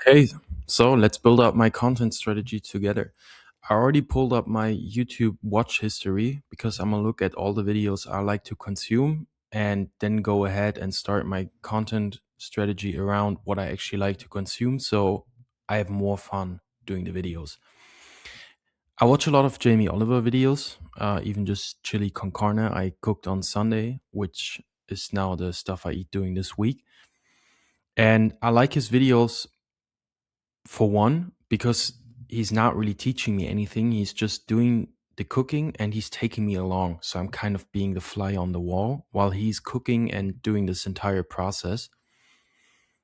Okay, so let's build up my content strategy together. I already pulled up my YouTube watch history because I'm gonna look at all the videos I like to consume and then go ahead and start my content strategy around what I actually like to consume so I have more fun doing the videos. I watch a lot of Jamie Oliver videos, even just chili con carne I cooked on Sunday, which is now the stuff I eat during this week. And I like his videos for one, because he's not really teaching me anything. He's just doing the cooking and he's taking me along. So I'm kind of being the fly on the wall while he's cooking and doing this entire process,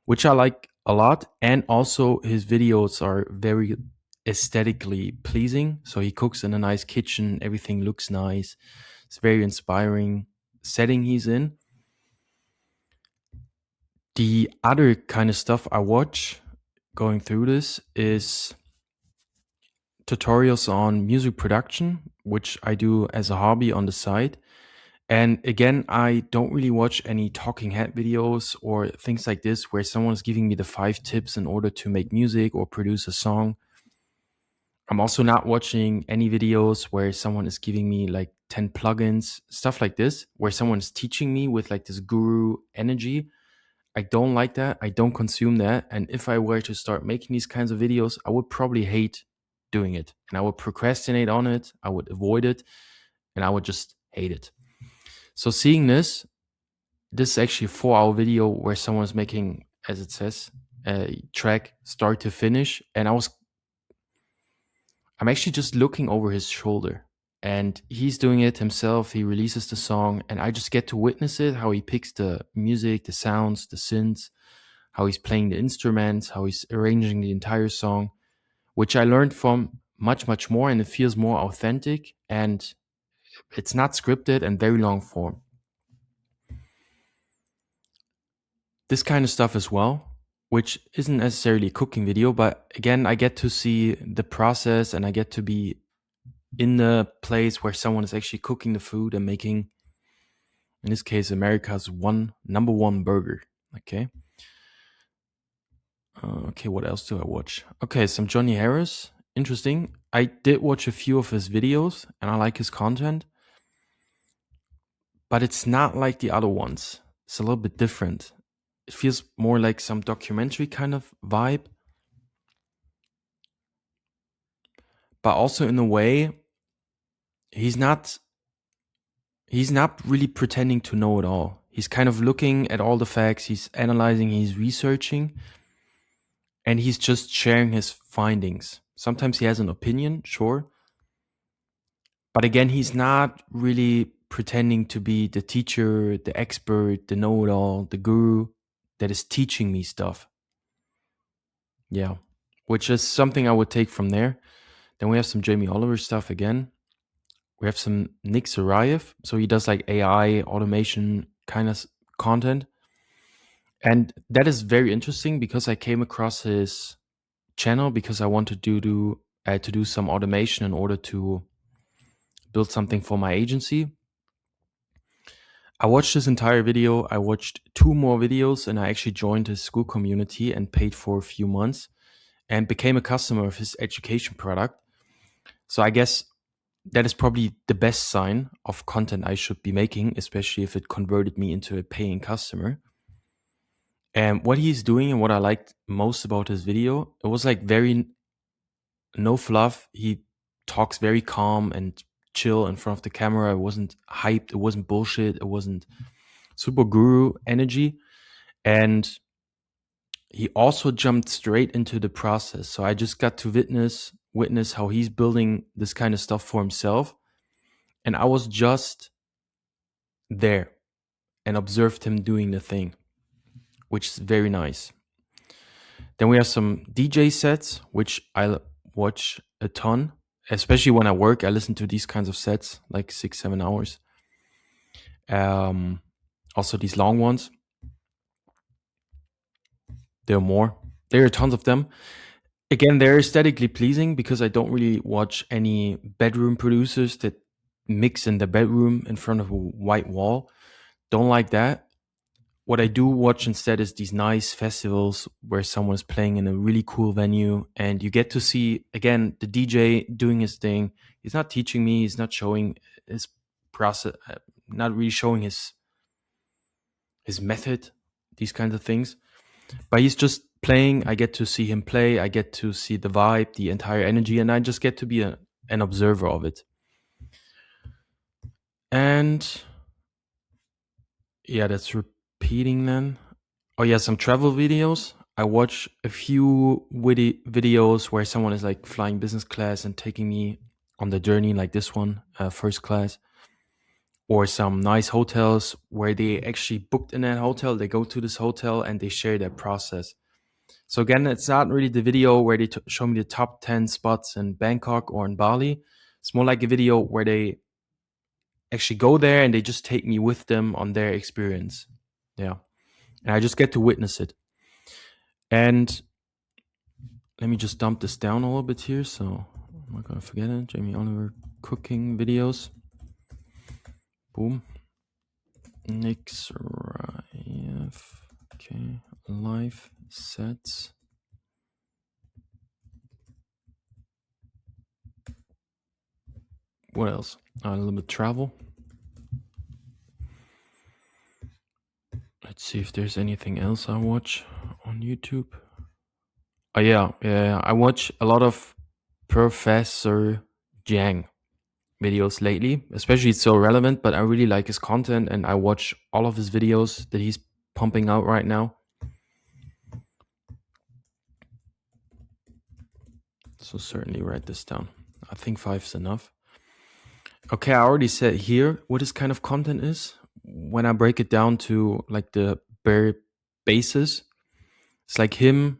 which I like a lot. And also, his videos are very aesthetically pleasing. So he cooks in a nice kitchen, everything looks nice. It's very inspiring setting he's in. The other kind of stuff I watch going through this is tutorials on music production, which I do as a hobby on the side. And again, I don't really watch any talking head videos or things like this where someone's giving me the 5 tips in order to make music or produce a song. I'm also not watching any videos where someone is giving me like 10 plugins, stuff like this, where someone's teaching me with like this guru energy. I don't like that. I don't consume that. And if I were to start making these kinds of videos, I would probably hate doing it. And I would procrastinate on it. I would avoid it. And I would just hate it. So seeing this is actually a 4-hour video where someone's making, as it says, a track start to finish. And I'm actually just looking over his shoulder. And he's doing it himself. He releases the song. And I just get to witness it, how he picks the music, the sounds, the synths, how he's playing the instruments, how he's arranging the entire song, which I learned from much, much more, and it feels more authentic and it's not scripted and very long form. This kind of stuff as well, which isn't necessarily a cooking video, but again, I get to see the process and I get to be in the place where someone is actually cooking the food and making, in this case, America's number one burger. Okay. Okay, what else do I watch? Okay, some Johnny Harris. Interesting. I did watch a few of his videos and I like his content, but it's not like the other ones. It's a little bit different. It feels more like some documentary kind of vibe, but also in a way, he's not really pretending to know it all. He's kind of looking at all the facts, he's analyzing, he's researching, and he's just sharing his findings. Sometimes he has an opinion, sure, but again, he's not really pretending to be the teacher, the expert, the know-it-all, the guru that is teaching me stuff. Yeah, which is something I would take from there. Then we have some Jamie Oliver stuff again. We have some Nick Sarayev. So he does like AI automation kind of content. And that is very interesting because I came across his channel because I wanted to do some automation in order to build something for my agency. I watched this entire video. I watched 2 more videos and I actually joined his school community and paid for a few months and became a customer of his education product. So I guess that is probably the best sign of content I should be making, especially if it converted me into a paying customer. And what he's doing and what I liked most about his video, it was like very no fluff. He talks very calm and chill in front of the camera. It wasn't hyped. It wasn't bullshit. It wasn't super guru energy. And he also jumped straight into the process. So I just got to witness how he's building this kind of stuff for himself. And I was just there and observed him doing the thing, which is very nice. Then we have some DJ sets, which I watch a ton, especially when I work. I listen to these kinds of sets, like 6-7 hours. Also these long ones. There are more. There are tons of them. Again, they're aesthetically pleasing because I don't really watch any bedroom producers that mix in the bedroom in front of a white wall. Don't like that. what I do watch instead is these nice festivals where someone is playing in a really cool venue, and you get to see again the DJ doing his thing. He's not teaching me. He's not showing his process. Not really showing his method. These kinds of things, but he's just playing. I get to see him play. I get to see the vibe, the entire energy, and I just get to be an observer of it. And yeah, that's repeating then. Oh yeah, some travel videos. I watch a few witty videos where someone is like flying business class and taking me on the journey, like this one, first class, or some nice hotels where they actually booked in that hotel. They go to this hotel and they share their process. So again, it's not really the video where they show me the top 10 spots in Bangkok or in Bali. It's more like a video where they actually go there and they just take me with them on their experience. Yeah. And I just get to witness it. And let me just dump this down a little bit here, so I'm not gonna forget it. Jamie Oliver cooking videos. Boom. Nick Sarayev. Okay. Live sets. What else? A little bit travel. Let's see if there's anything else I watch on YouTube. Oh yeah. I watch a lot of Professor Jiang videos lately, especially it's so relevant, but I really like his content and I watch all of his videos that he's pumping out right now. So certainly write this down. I think 5 is enough. Okay, I already said here what his kind of content is. When I break it down to like the bare basis, it's like him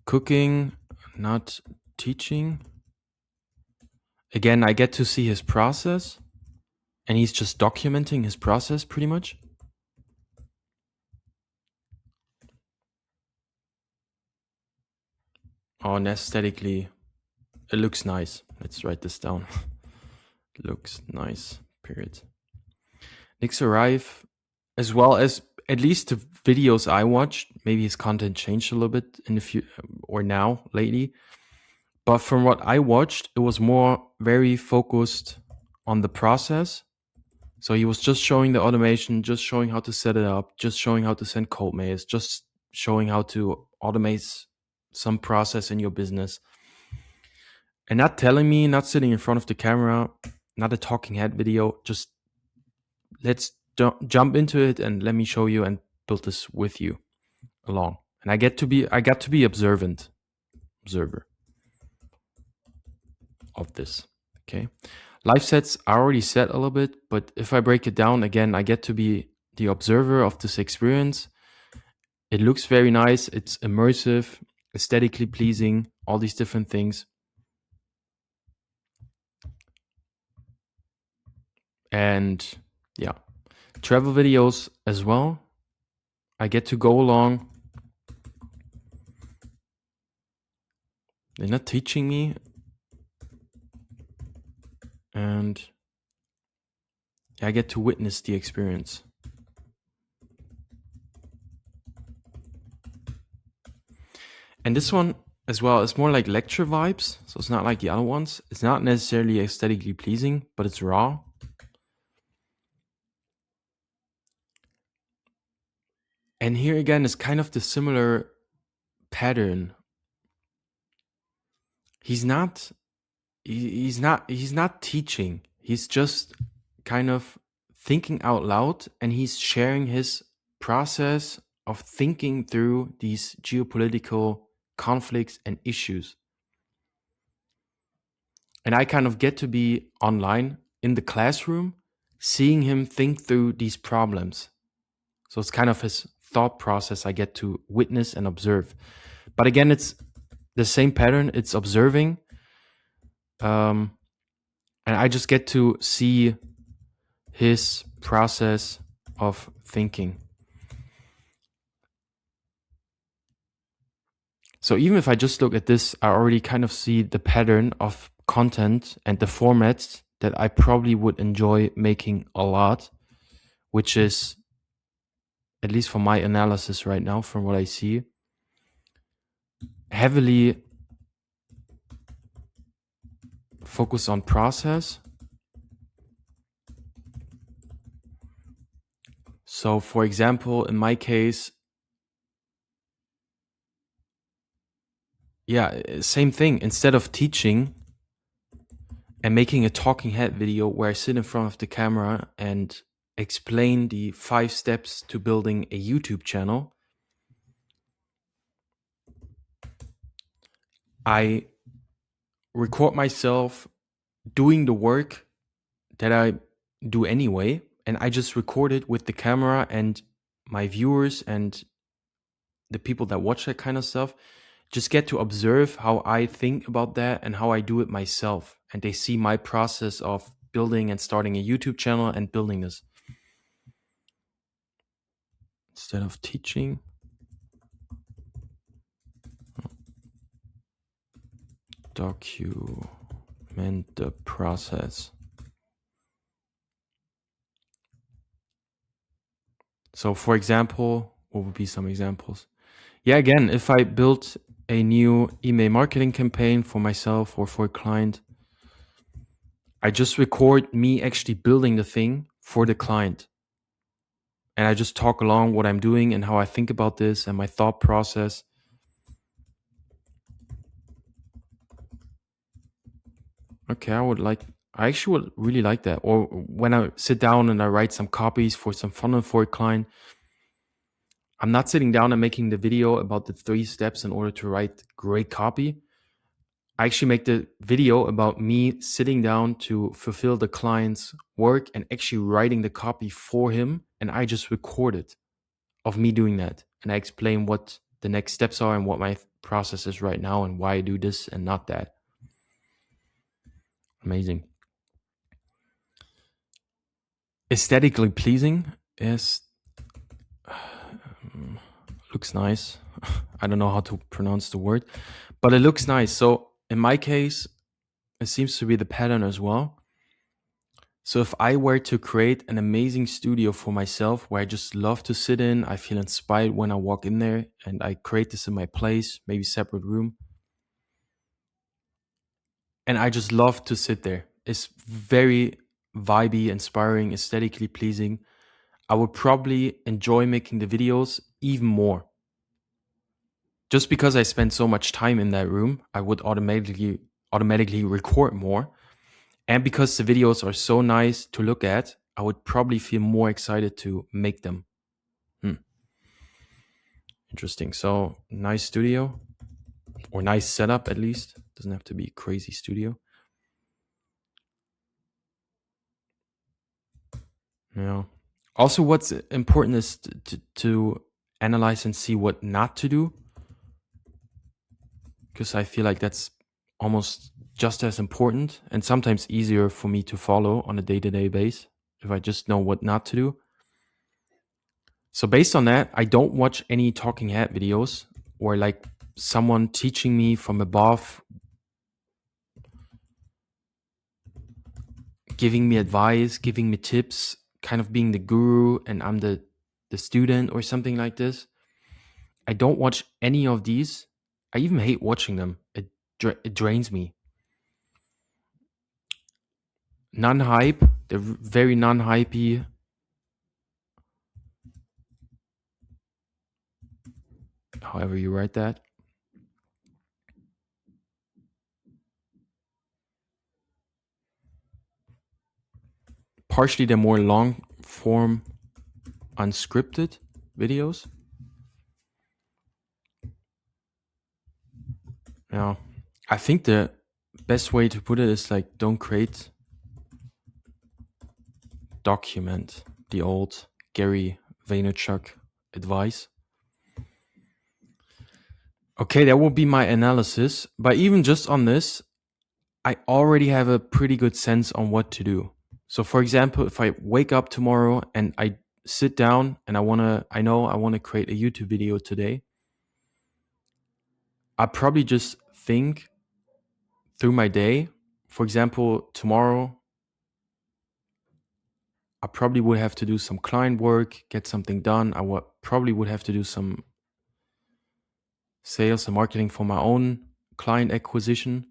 cooking, not teaching. Again, I get to see his process and he's just documenting his process pretty much. Oh, and aesthetically, it looks nice. Let's write this down. Looks nice, period. Nick's Arrive, as well as at least the videos I watched, maybe his content changed a little bit in the few or now lately. But from what I watched, it was more very focused on the process. So he was just showing the automation, just showing how to set it up, just showing how to send code mails, just showing how to automate some process in your business. And not telling me, not sitting in front of the camera, not a talking head video, just let's jump into it and let me show you and build this with you along. And I got to be observer of this. Okay. Live sets I already said a little bit, but if I break it down again, I get to be the observer of this experience. It looks very nice. It's immersive, aesthetically pleasing, all these different things. And yeah, travel videos as well. I get to go along. They're not teaching me. And I get to witness the experience. And this one as well is more like lecture vibes. So it's not like the other ones. It's not necessarily aesthetically pleasing, but it's raw. And here again is kind of the similar pattern. He's not teaching. He's just kind of thinking out loud, and he's sharing his process of thinking through these geopolitical conflicts and issues. And I kind of get to be online in the classroom, seeing him think through these problems. So it's kind of his thought process I get to witness and observe. But again, it's the same pattern. It's observing. And I just get to see his process of thinking. So even if I just look at this, I already kind of see the pattern of content and the formats that I probably would enjoy making a lot, which is at least for my analysis right now, from what I see, heavily focus on process. So, for example, in my case, same thing. Instead of teaching and making a talking head video where I sit in front of the camera and explain the 5 steps to building a YouTube channel, I record myself doing the work that I do anyway, and I just record it with the camera, and my viewers and the people that watch that kind of stuff just get to observe how I think about that and how I do it myself. And they see my process of building and starting a YouTube channel and building this. Instead of teaching, document the process. So, for example, what would be some examples? Yeah, again, if I built a new email marketing campaign for myself or for a client, I just record me actually building the thing for the client. And I just talk along what I'm doing and how I think about this and my thought process. Okay, I actually would really like that. Or when I sit down and I write some copies for some funnel for a client, I'm not sitting down and making the video about the 3 steps in order to write great copy. I actually make the video about me sitting down to fulfill the client's work and actually writing the copy for him. And I just record it of me doing that. And I explain what the next steps are and what my process is right now and why I do this and not that. Amazing. Aesthetically pleasing is looks nice. I don't know how to pronounce the word, but it looks nice. So in my case, it seems to be the pattern as well. So if I were to create an amazing studio for myself where I just love to sit in, I feel inspired when I walk in there and I create this in my place, maybe separate room. And I just love to sit there. It's very vibey, inspiring, aesthetically pleasing. I would probably enjoy making the videos even more. Just because I spend so much time in that room, I would automatically record more. And because the videos are so nice to look at, I would probably feel more excited to make them. Interesting. So, nice studio or nice setup at least. Doesn't have to be crazy studio. Yeah. Also, what's important is to analyze and see what not to do. Because I feel like that's almost just as important and sometimes easier for me to follow on a day-to-day basis if I just know what not to do. So based on that, I don't watch any talking head videos or like someone teaching me from above, giving me advice, giving me tips, kind of being the guru and I'm the student or something like this. I don't watch any of these. I even hate watching them. It drains me. Non-hype, they're very non-hypey. However you write that. Partially, they're more long form, unscripted videos. Yeah, I think the best way to put it is like don't create, document, the old Gary Vaynerchuk advice. Okay, that will be my analysis. But even just on this, I already have a pretty good sense on what to do. So for example, if I wake up tomorrow and I sit down and I know I want to create a YouTube video today, I probably just think through my day. For example, tomorrow I probably would have to do some client work, get something done. Probably would have to do some sales and marketing for my own client acquisition.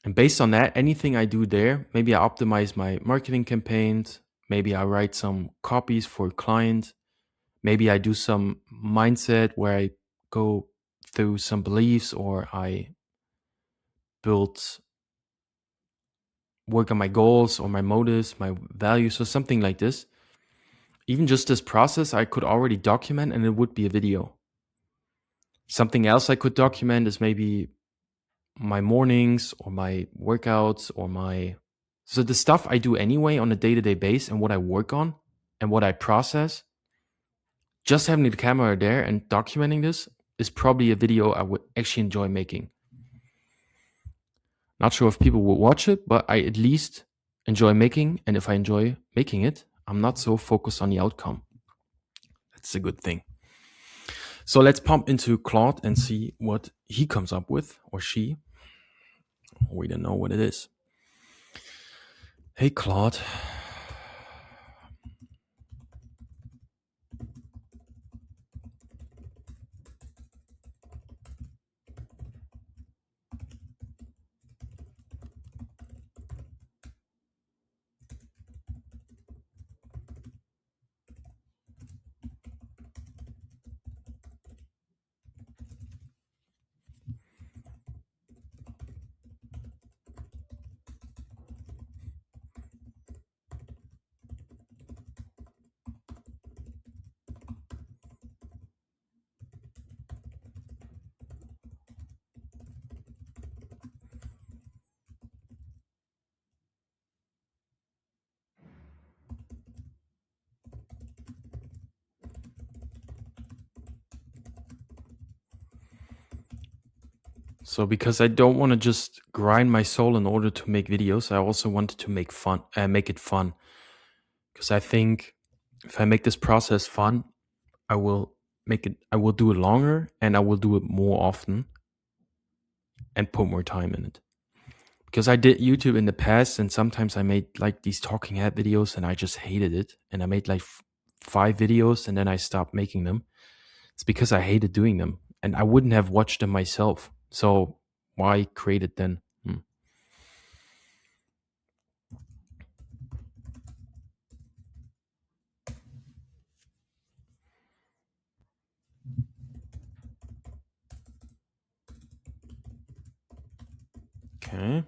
And based on that, anything I do there, maybe I optimize my marketing campaigns, maybe I write some copies for a client, maybe I do some mindset where I go through some beliefs, or I work on my goals or my motives, my values, or something like this. Even just this process, I could already document and it would be a video. Something else I could document is maybe my mornings or my workouts or so the stuff I do anyway on a day-to-day basis and what I work on and what I process. Just having the camera there and documenting this is probably a video I would actually enjoy making. Not sure if people will watch it, but I at least enjoy making. And if I enjoy making it, I'm not so focused on the outcome. That's a good thing. So let's pump into Claude and see what he comes up with, or she. We don't know what it is. Hey, Claude. So because I don't want to just grind my soul in order to make videos, I also wanted to make it fun. Because I think if I make this process fun, I will do it longer and I will do it more often and put more time in it. Because I did YouTube in the past and sometimes I made like these talking head videos and I just hated it. And I made like 5 videos and then I stopped making them. It's because I hated doing them and I wouldn't have watched them myself. So why create it then? Okay.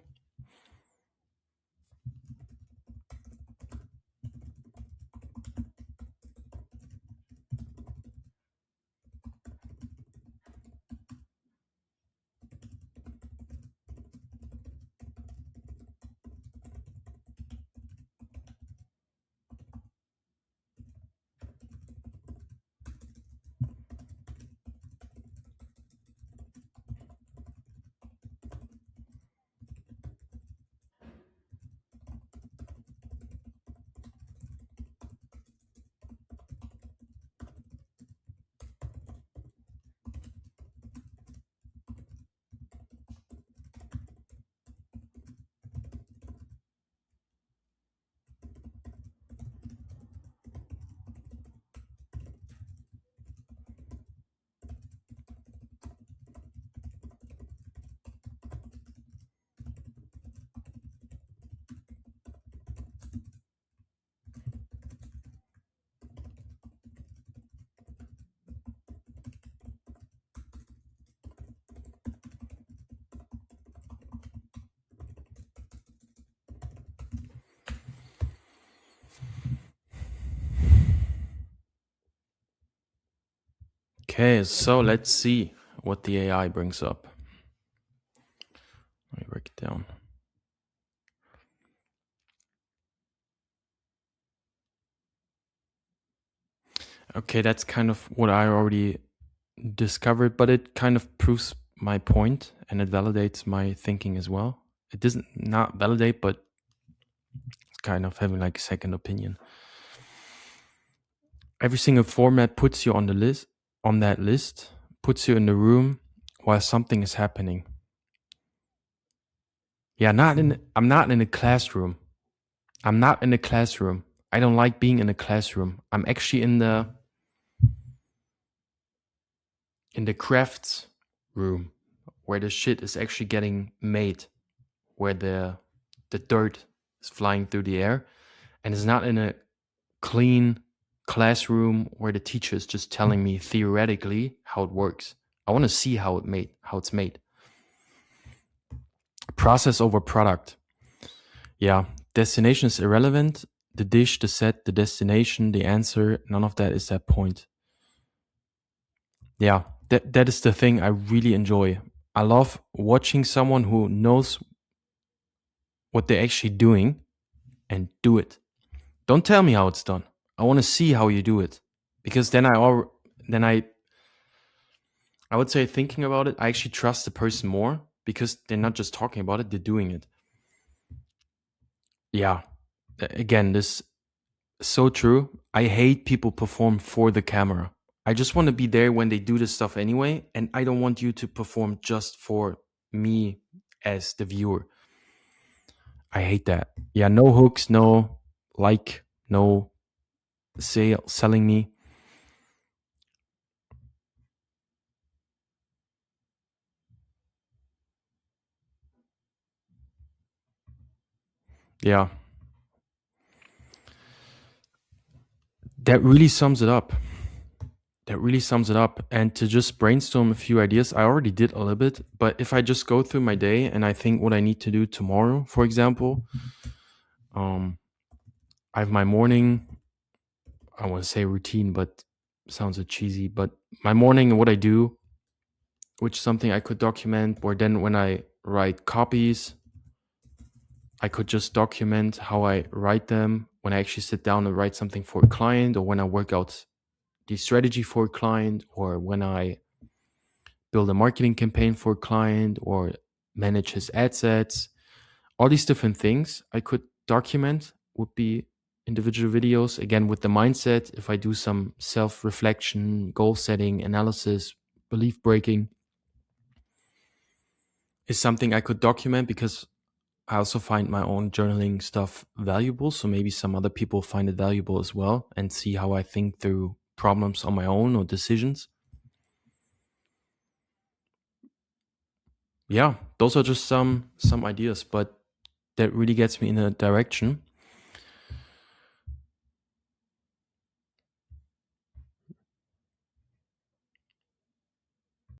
Okay, so let's see what the AI brings up. Let me break it down. Okay, that's kind of what I already discovered, but it kind of proves my point and it validates my thinking as well. It doesn't not validate, but it's kind of having like a second opinion. Every single format puts you on that list, puts you in the room while something is happening. Yeah, I'm not in a classroom. I'm not in a classroom. I don't like being in a classroom. I'm actually in the crafts room where the shit is actually getting made, where the dirt is flying through the air, and it's not in a clean classroom where the teacher is just telling me theoretically how it works. I want to see how it's made. Process over product. Yeah, destination is irrelevant. The dish, the set, the destination, the answer, none of that is that point. Yeah, that is the thing I really enjoy. I love watching someone who knows what they're actually doing and do it. Don't tell me how it's done. I want to see how you do it, because then I would say, thinking about it, I actually trust the person more because they're not just talking about it, they're doing it. Yeah. Again, this is so true. I hate people perform for the camera. I just want to be there when they do this stuff anyway, and I don't want you to perform just for me as the viewer. I hate that. Yeah, no hooks, no no selling me. Yeah, that really sums it up. That really sums it up. And to just brainstorm a few ideas, I already did a little bit, but if I just go through my day and I think what I need to do tomorrow, for example, um, I have my morning, I want to say routine, but sounds a cheesy, but my morning and what I do, which is something I could document, or then when I write copies, I could just document how I write them when I actually sit down and write something for a client, or when I work out the strategy for a client, or when I build a marketing campaign for a client, or manage his ad sets. All these different things I could document would be individual videos. Again, with the mindset, if I do some self reflection, goal setting, analysis, belief breaking, is something I could document, because I also find my own journaling stuff valuable. So maybe some other people find it valuable as well, and see how I think through problems on my own or decisions. Yeah, those are just some ideas, but that really gets me in a direction.